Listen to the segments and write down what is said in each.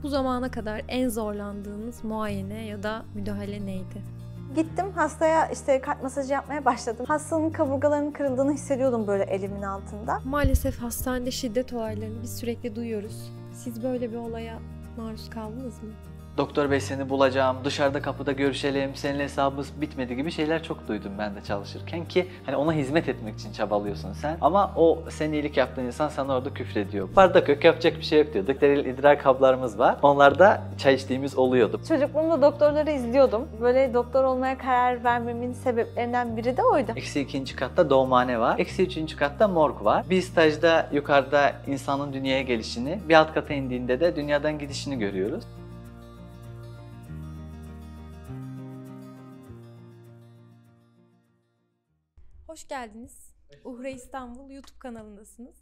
Bu zamana kadar en zorlandığınız muayene ya da müdahale neydi? Gittim hastaya kalp masajı yapmaya başladım. Hastanın kaburgalarının kırıldığını hissediyordum böyle elimin altında. Maalesef hastanede şiddet olaylarını biz sürekli duyuyoruz. Siz böyle bir olaya maruz kaldınız mı? Doktor bey seni bulacağım, dışarıda kapıda görüşelim, seninle hesabımız bitmedi gibi şeyler çok duydum ben de çalışırken ki hani ona hizmet etmek için çabalıyorsun sen. Ama o senin iyilik yaptığın insan sana orada küfrediyor. Bardak yok, yapacak bir şey yok diyorduk. Steril idrar kablarımız var. Onlarda çay içtiğimiz oluyordu. Çocukluğumda doktorları izliyordum. Böyle doktor olmaya karar vermemin sebeplerinden biri de oydu. Eksi 2. katta doğumhane var. Eksi 3. katta morg var. Bir stajda yukarıda insanın dünyaya gelişini, bir alt kata indiğinde de dünyadan gidişini görüyoruz. Hoş geldiniz. Uhre İstanbul YouTube kanalındasınız.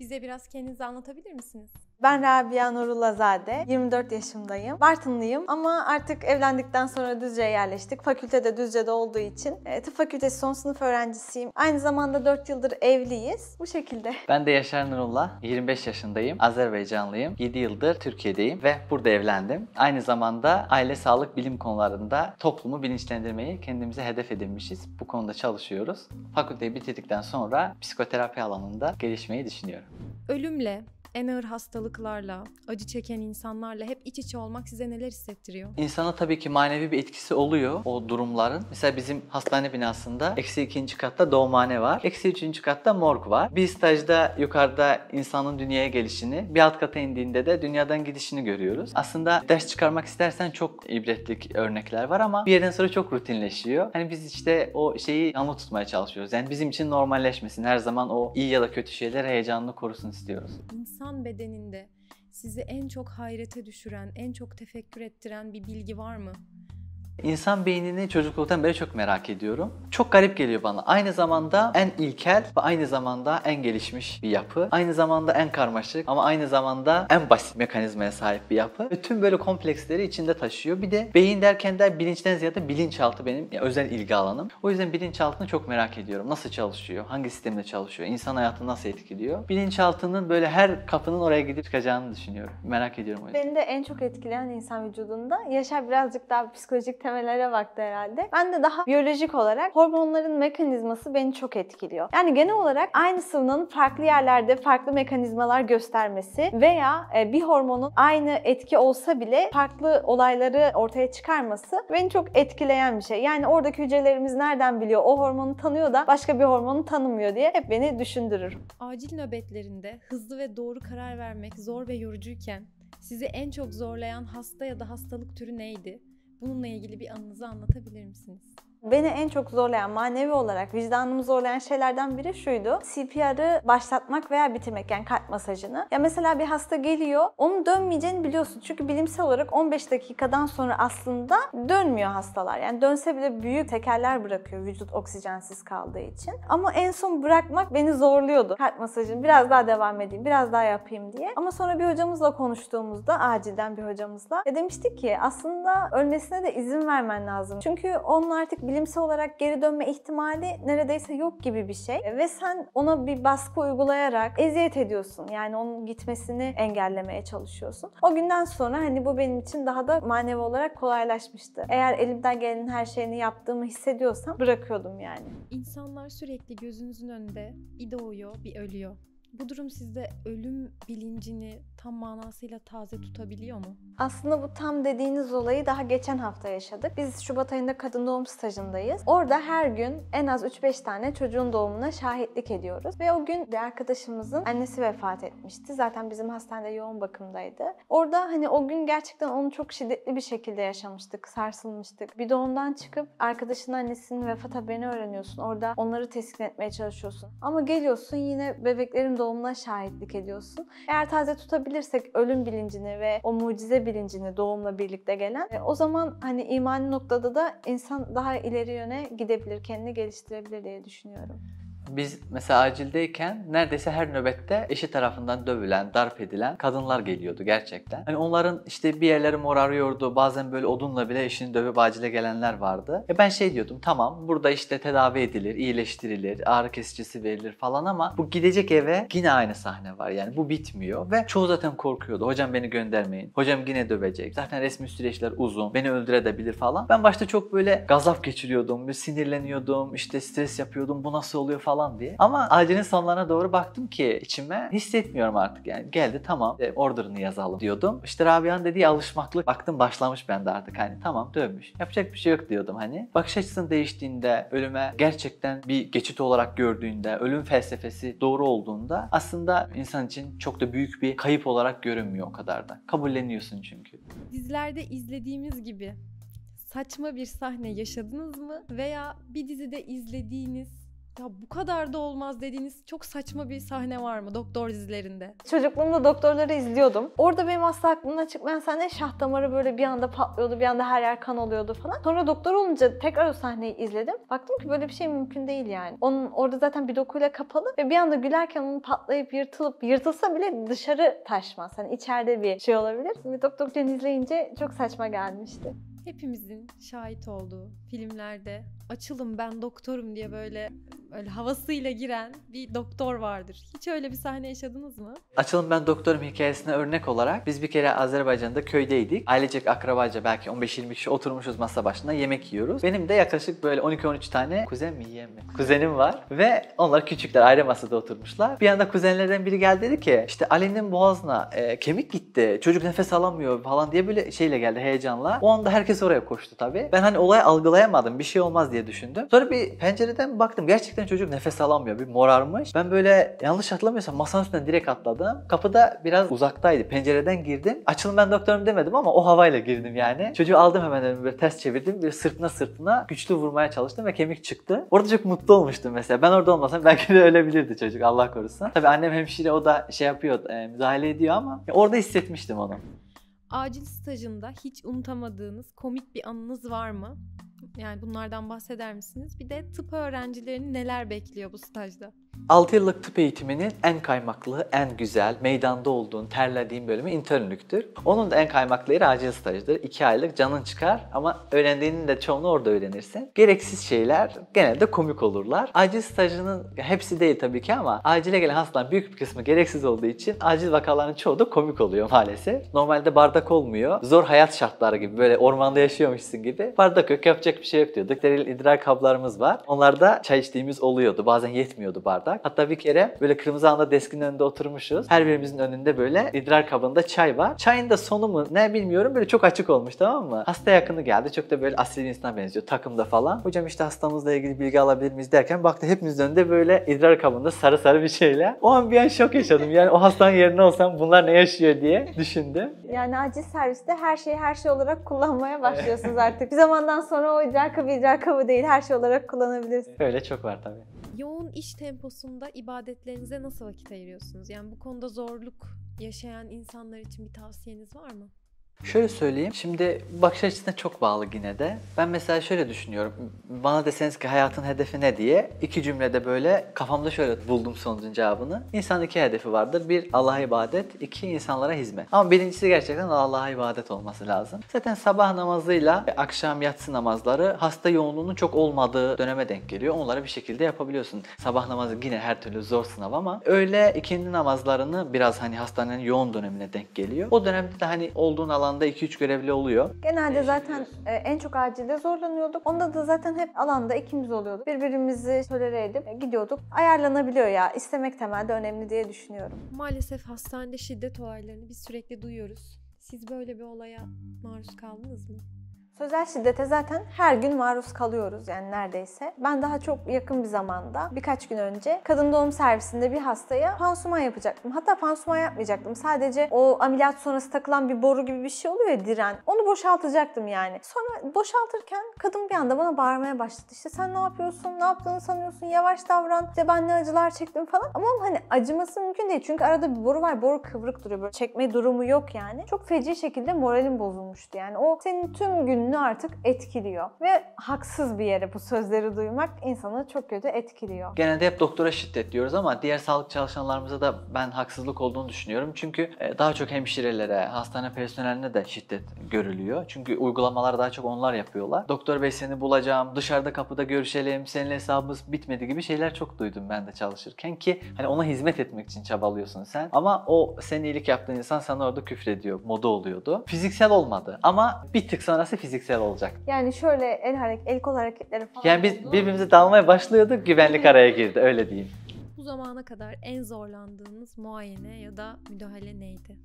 Bize biraz kendinizi anlatabilir misiniz? Ben Rabia Nurullazade, 24 yaşındayım. Bartınlıyım ama artık evlendikten sonra Düzce'ye yerleştik. Fakültede Düzce'de olduğu için tıp fakültesi son sınıf öğrencisiyim. Aynı zamanda 4 yıldır evliyiz. Bu şekilde. Ben de Yaşar Nurullah, 25 yaşındayım, Azerbaycanlıyım, 7 yıldır Türkiye'deyim ve burada evlendim. Aynı zamanda aile sağlık bilim konularında toplumu bilinçlendirmeyi kendimize hedef edinmişiz. Bu konuda çalışıyoruz. Fakülteyi bitirdikten sonra psikoterapi alanında gelişmeyi düşünüyorum. Ölümle, en ağır hastalıklarla, acı çeken insanlarla hep iç içe olmak size neler hissettiriyor? İnsana tabii ki manevi bir etkisi oluyor o durumların. Mesela bizim hastane binasında eksi 2. katta doğumhane var. Eksi 3. katta morg var. Bir stajda yukarıda insanın dünyaya gelişini, bir alt kata indiğinde de dünyadan gidişini görüyoruz. Aslında ders çıkarmak istersen çok ibretlik örnekler var ama bir yerden sonra çok rutinleşiyor. Hani biz işte o şeyi canlı tutmaya çalışıyoruz. Yani bizim için normalleşmesin. Her zaman o iyi ya da kötü şeyler heyecanını korusun istiyoruz. İnsan bedeninde sizi en çok hayrete düşüren, en çok tefekkür ettiren bir bilgi var mı? İnsan beynini çocukluktan beri çok merak ediyorum. Çok garip geliyor bana. Aynı zamanda en ilkel ve aynı zamanda en gelişmiş bir yapı. Aynı zamanda en karmaşık ama aynı zamanda en basit mekanizmaya sahip bir yapı. Ve tüm böyle kompleksleri içinde taşıyor. Bir de beyin derken de bilinçten ziyade bilinçaltı benim özel ilgi alanım. O yüzden bilinçaltını çok merak ediyorum. Nasıl çalışıyor? Hangi sistemde çalışıyor? İnsan hayatını nasıl etkiliyor? Bilinçaltının böyle her kapının oraya gidip çıkacağını düşünüyorum. Merak ediyorum o yüzden. Beni de en çok etkileyen insan vücudunda. Yaşar birazcık daha psikolojik temellere baktı herhalde. Ben de daha biyolojik olarak hormonların mekanizması beni çok etkiliyor. Yani genel olarak aynı sıvının farklı yerlerde farklı mekanizmalar göstermesi veya bir hormonun aynı etki olsa bile farklı olayları ortaya çıkarması beni çok etkileyen bir şey. Yani oradaki hücrelerimiz nereden biliyor o hormonu tanıyor da başka bir hormonu tanımıyor diye hep beni düşündürür. Acil nöbetlerinde hızlı ve doğru karar vermek zor ve yorucuyken sizi en çok zorlayan hasta ya da hastalık türü neydi? Bununla ilgili bir anınızı anlatabilir misiniz? Beni en çok zorlayan, manevi olarak vicdanımı zorlayan şeylerden biri şuydu. CPR'ı başlatmak veya bitirmek, yani kalp masajını. Ya mesela bir hasta geliyor, onun dönmeyeceğini biliyorsun. Çünkü bilimsel olarak 15 dakikadan sonra aslında dönmüyor hastalar. Yani dönse bile büyük tekerler bırakıyor vücut oksijensiz kaldığı için. Ama en son bırakmak beni zorluyordu. Kalp masajını biraz daha devam edeyim, biraz daha yapayım diye. Ama sonra bir hocamızla konuştuğumuzda, acilden bir hocamızla, demiştik ki aslında ölmesine de izin vermen lazım. Çünkü onun artık bilimsel olarak geri dönme ihtimali neredeyse yok gibi bir şey. Ve sen ona bir baskı uygulayarak eziyet ediyorsun. Yani onun gitmesini engellemeye çalışıyorsun. O günden sonra hani bu benim için daha da manevi olarak kolaylaşmıştı. Eğer elimden gelenin her şeyini yaptığımı hissediyorsam bırakıyordum yani. İnsanlar sürekli gözünüzün önünde bir doğuyor, bir ölüyor. Bu durum sizde ölüm bilincini tam manasıyla taze tutabiliyor mu? Aslında bu tam dediğiniz olayı daha geçen hafta yaşadık. Biz Şubat ayında kadın doğum stajındayız. Orada her gün en az 3-5 tane çocuğun doğumuna şahitlik ediyoruz. Ve o gün bir arkadaşımızın annesi vefat etmişti. Zaten bizim hastanede yoğun bakımdaydı. Orada hani o gün gerçekten onu çok şiddetli bir şekilde yaşamıştık, sarsılmıştık. Bir doğumdan çıkıp arkadaşının annesinin vefat haberini öğreniyorsun. Orada onları teskin etmeye çalışıyorsun. Ama geliyorsun yine bebeklerin doğumuna şahitlik ediyorsun. Eğer taze tutabilirsek ölüm bilincini ve o mucize bilincini doğumla birlikte gelen, o zaman hani imani noktada da insan daha ileri yöne gidebilir, kendini geliştirebilir diye düşünüyorum. Biz mesela acildeyken neredeyse her nöbette eşi tarafından dövülen, darp edilen kadınlar geliyordu gerçekten. Hani onların işte bir yerleri morarıyordu. Bazen böyle odunla bile eşini dövüp acile gelenler vardı. Ben şey diyordum, tamam burada işte tedavi edilir, iyileştirilir, ağrı kesicisi verilir falan ama bu gidecek eve yine aynı sahne var. Yani bu bitmiyor ve çoğu zaten korkuyordu. Hocam beni göndermeyin. Hocam yine dövecek. Zaten resmi süreçler uzun. Beni öldürebilir falan. Ben başta çok böyle gazap geçiriyordum. Bir sinirleniyordum. İşte stres yapıyordum. Bu nasıl oluyor falan diye. Ama acilin sonlarına doğru baktım ki içime hissetmiyorum artık yani. Geldi tamam order'ını yazalım diyordum. İşte Rabia'nın dediği alışmaklık baktım başlamış bende artık hani tamam dövmüş. Yapacak bir şey yok diyordum hani. Bakış açısının değiştiğinde, ölüme gerçekten bir geçit olarak gördüğünde, ölüm felsefesi doğru olduğunda aslında insan için çok da büyük bir kayıp olarak görünmüyor o kadar da. Kabulleniyorsun çünkü. Dizilerde izlediğimiz gibi saçma bir sahne yaşadınız mı? Veya bir dizide izlediğiniz, ya bu kadar da olmaz dediğiniz çok saçma bir sahne var mı doktor dizilerinde? Çocukluğumda doktorları izliyordum. Orada benim asla aklımdan çıkmayan sahne şah damarı böyle bir anda patlıyordu, bir anda her yer kan oluyordu falan. Sonra doktor olunca tekrar o sahneyi izledim. Baktım ki böyle bir şey mümkün değil yani. Onun orada zaten bir dokuyla kapalı ve bir anda gülerken onun patlayıp yırtılsa bile dışarı taşmaz. Hani içeride bir şey olabilir. Ve doktorları izleyince çok saçma gelmişti. Hepimizin şahit olduğu filmlerde açılın ben doktorum diye böyle havasıyla giren bir doktor vardır. Hiç öyle bir sahne yaşadınız mı? Açılın ben doktorum hikayesine örnek olarak biz bir kere Azerbaycan'da köydeydik. Ailecek akrabaca belki 15-20 kişi oturmuşuz masa başında yemek yiyoruz. Benim de yaklaşık böyle 12-13 tane kuzen mi yeğen mi? Kuzenim var ve onlar küçükler ayrı masada oturmuşlar. Bir anda kuzenlerden biri geldi dedi ki işte Ali'nin boğazına kemik gitti. Çocuk nefes alamıyor falan diye böyle şeyle geldi heyecanla. O anda herkes oraya koştu tabii. Ben hani olayı algılayamadım. Bir şey olmaz diye düşündüm. Sonra bir pencereden baktım. Gerçekten çocuk nefes alamıyor. Bir morarmış. Ben böyle yanlış hatırlamıyorsam masanın üstünden direkt atladım. Kapıda biraz uzaktaydı. Pencereden girdim. Açılın ben doktorum demedim ama o havayla girdim yani. Çocuğu aldım hemen önüme böyle ters çevirdim. Bir sırtına güçlü vurmaya çalıştım ve kemik çıktı. Orada çok mutlu olmuştum mesela. Ben orada olmasam belki de ölebilirdi çocuk. Allah korusun. Tabii annem hemşire o da şey yapıyor, müdahale ediyor ama orada hissetmiştim onu. Acil stajında hiç unutamadığınız komik bir anınız var mı? Yani bunlardan bahseder misiniz? Bir de tıp öğrencilerini neler bekliyor bu stajda? 6 yıllık tıp eğitiminin en kaymaklı, en güzel, meydanda olduğun, terlediğin bölümü internlüktür. Onun da en kaymaklı yeri acil stajdır. 2 aylık canın çıkar ama öğrendiğinin de çoğunu orada öğrenirsin. Gereksiz şeyler genelde komik olurlar. Acil stajının hepsi değil tabii ki ama acile gelen hastaların büyük bir kısmı gereksiz olduğu için acil vakaların çoğu da komik oluyor maalesef. Normalde bardak olmuyor. Zor hayat şartları gibi böyle ormanda yaşıyormuşsun gibi. Bardak yok, yapacak bir şey yok diyorduk. Steril idrar kablarımız var. Onlarda çay içtiğimiz oluyordu. Bazen yetmiyordu bardak. Hatta bir kere böyle kırmızı anda deskin önünde oturmuşuz. Her birimizin önünde böyle idrar kabında çay var. Çayın da sonu mu ne bilmiyorum böyle çok açık olmuş, tamam mı? Hasta yakını geldi. Çok da böyle asil bir insana benziyor takımda falan. Hocam işte hastamızla ilgili bilgi alabilir miyiz derken baktı hepimizin önünde böyle idrar kabında sarı sarı bir şeyle. O an bir an şok yaşadım. Yani o hastanın yerine olsam bunlar ne yaşıyor diye düşündüm. Yani acil serviste her şey olarak kullanmaya başlıyorsunuz artık. Bir zamandan sonra o idrar kabı değil, her şey olarak kullanabilirsiniz. Öyle çok var tabii. Yoğun iş temposunda ibadetlerinize nasıl vakit ayırıyorsunuz? Yani bu konuda zorluk yaşayan insanlar için bir tavsiyeniz var mı? Şöyle söyleyeyim. Şimdi bakış açısına çok bağlı yine de. Ben mesela şöyle düşünüyorum. Bana deseniz ki hayatın hedefi ne diye 2 cümlede böyle kafamda şöyle buldum sonucun cevabını. İnsanın 2 hedefi vardır. 1 Allah'a ibadet, 2 insanlara hizmet. Ama birincisi gerçekten Allah'a ibadet olması lazım. Zaten sabah namazıyla akşam yatsı namazları hasta yoğunluğunun çok olmadığı döneme denk geliyor. Onları bir şekilde yapabiliyorsun. Sabah namazı yine her türlü zor sınav ama öğle ikindi namazlarını biraz hani hastanenin yoğun dönemine denk geliyor. O dönemde de hani olduğun alanda 2-3 görevli oluyor. Genelde zaten en çok acilde zorlanıyorduk. Onda da zaten hep alanda ikimiz oluyorduk. Birbirimizi tolere edip gidiyorduk. Ayarlanabiliyor ya. İstemek temelde önemli diye düşünüyorum. Maalesef hastanede şiddet olaylarını biz sürekli duyuyoruz. Siz böyle bir olaya maruz kaldınız mı? Sözel şiddete zaten her gün maruz kalıyoruz yani neredeyse. Ben daha çok yakın bir zamanda birkaç gün önce kadın doğum servisinde bir hastaya pansuman yapacaktım. Hatta pansuman yapmayacaktım. Sadece o ameliyat sonrası takılan bir boru gibi bir şey oluyor ya, diren. Onu boşaltacaktım yani. Sonra boşaltırken kadın bir anda bana bağırmaya başladı. İşte sen ne yapıyorsun? Ne yaptığını sanıyorsun? Yavaş davran. İşte ben ne acılar çektim falan. Ama hani acıması mümkün değil. Çünkü arada bir boru var. Boru kıvrık duruyor. Böyle çekme durumu yok yani. Çok feci şekilde moralim bozulmuştu yani. O senin tüm gün gününü artık etkiliyor. Ve haksız bir yere bu sözleri duymak insanı çok kötü etkiliyor. Genelde hep doktora şiddet diyoruz ama diğer sağlık çalışanlarımıza da ben haksızlık olduğunu düşünüyorum. Çünkü daha çok hemşirelere, hastane personeline de şiddet görülüyor. Çünkü uygulamalar daha çok onlar yapıyorlar. Doktor bey seni bulacağım, dışarıda kapıda görüşelim, seninle hesabımız bitmedi gibi şeyler çok duydum ben de çalışırken ki hani ona hizmet etmek için çabalıyorsun sen. Ama o senin iyilik yaptığın insan sana orada küfrediyor, moda oluyordu. Fiziksel olmadı ama bir tık sonrası fiziksel olacak. Yani şöyle el kol hareketleri falan Yani biz oldu. birbirimize dalmaya başlıyorduk, güvenlik araya girdi öyle diyeyim. Bu zamana kadar en zorlandığınız muayene ya da müdahale neydi?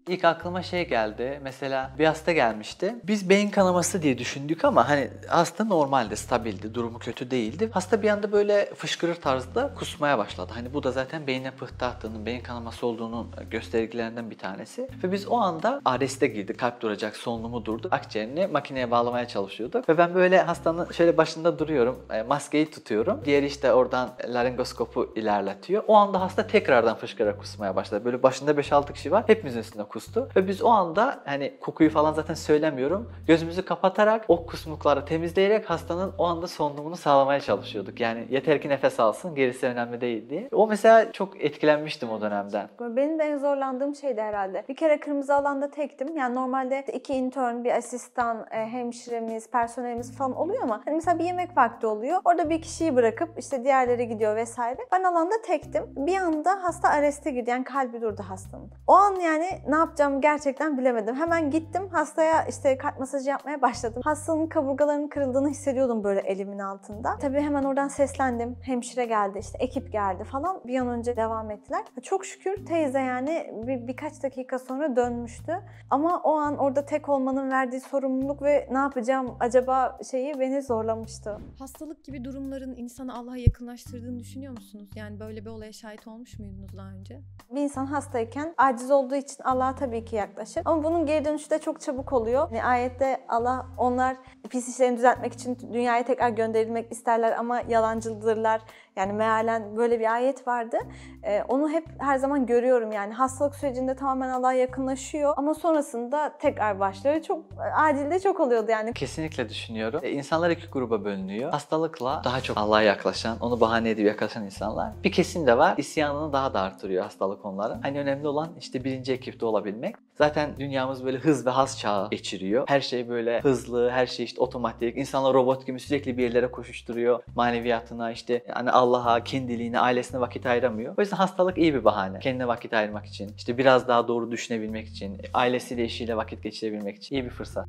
İlk aklıma şey geldi. Mesela bir hasta gelmişti. Biz beyin kanaması diye düşündük ama hani hasta normalde, stabildi, durumu kötü değildi. Hasta bir anda böyle fışkırır tarzda kusmaya başladı. Hani bu da zaten beyine pıhtı attığının, beyin kanaması olduğunun göstergelerinden bir tanesi. Ve biz o anda ARES'te girdik. Kalp duracak, solunumu durdu. Akciğerini makineye bağlamaya çalışıyorduk. Ve ben böyle hastanın şöyle başında duruyorum. Maskeyi tutuyorum. Diğeri işte oradan laringoskopu ilerletiyor. O anda hasta tekrardan fışkırarak kusmaya başladı. Böyle başında 5-6 kişi var. Hepimizin üstüne kustu. Ve biz o anda hani kokuyu falan zaten söylemiyorum. Gözümüzü kapatarak o kusmukları temizleyerek hastanın o anda solunumunu sağlamaya çalışıyorduk. Yani yeter ki nefes alsın, gerisi önemli değil diye. O mesela çok etkilenmiştim o dönemden. Benim de en zorlandığım şeydi herhalde. Bir kere kırmızı alanda tektim. Yani normalde 2 intern, bir asistan, hemşiremiz, personelimiz falan oluyor ama hani mesela bir yemek vakti oluyor. Orada bir kişiyi bırakıp işte diğerleri gidiyor vesaire. Ben alanda tektim. Bir anda hasta areste girdi. Yani kalbi durdu hastanın. O an yani ne yapacağımı gerçekten bilemedim. Hemen gittim hastaya işte kalp masajı yapmaya başladım. Hastanın kaburgalarının kırıldığını hissediyordum böyle elimin altında. Tabii hemen oradan seslendim. Hemşire geldi, işte ekip geldi falan. Bir an önce devam ettiler. Çok şükür teyze yani birkaç dakika sonra dönmüştü. Ama o an orada tek olmanın verdiği sorumluluk ve ne yapacağım acaba şeyi beni zorlamıştı. Hastalık gibi durumların insanı Allah'a yakınlaştırdığını düşünüyor musunuz? Yani böyle bir olaya şahit olmuş muydunuz daha önce? Bir insan hastayken aciz olduğu için Allah'a tabii ki yaklaşır. Ama bunun geri dönüşü de çok çabuk oluyor. Ayette Allah onlar pis işlerini düzeltmek için dünyaya tekrar gönderilmek isterler ama yalancıdırlar. Yani mealen böyle bir ayet vardı. Onu hep her zaman görüyorum yani. Hastalık sürecinde tamamen Allah'a yakınlaşıyor ama sonrasında tekrar başlıyor. Çok acilde çok oluyordu yani. Kesinlikle düşünüyorum. İnsanlar iki gruba bölünüyor. Hastalıkla daha çok Allah'a yaklaşan, onu bahane edip yaklaşan insanlar. Bir kesim de var. İsyanını daha da artırıyor hastalık onların. Hani önemli olan işte birinci ekipte olabilmek. Zaten dünyamız böyle hız ve haz çağı geçiriyor. Her şey böyle hızlı, her şey işte otomatik. İnsanlar robot gibi sürekli bir yerlere koşuşturuyor. Maneviyatına işte hani Allah'a, kendiliğine, ailesine vakit ayıramıyor. O yüzden hastalık iyi bir bahane. Kendine vakit ayırmak için, işte biraz daha doğru düşünebilmek için, ailesiyle, eşiyle vakit geçirebilmek için iyi bir fırsat.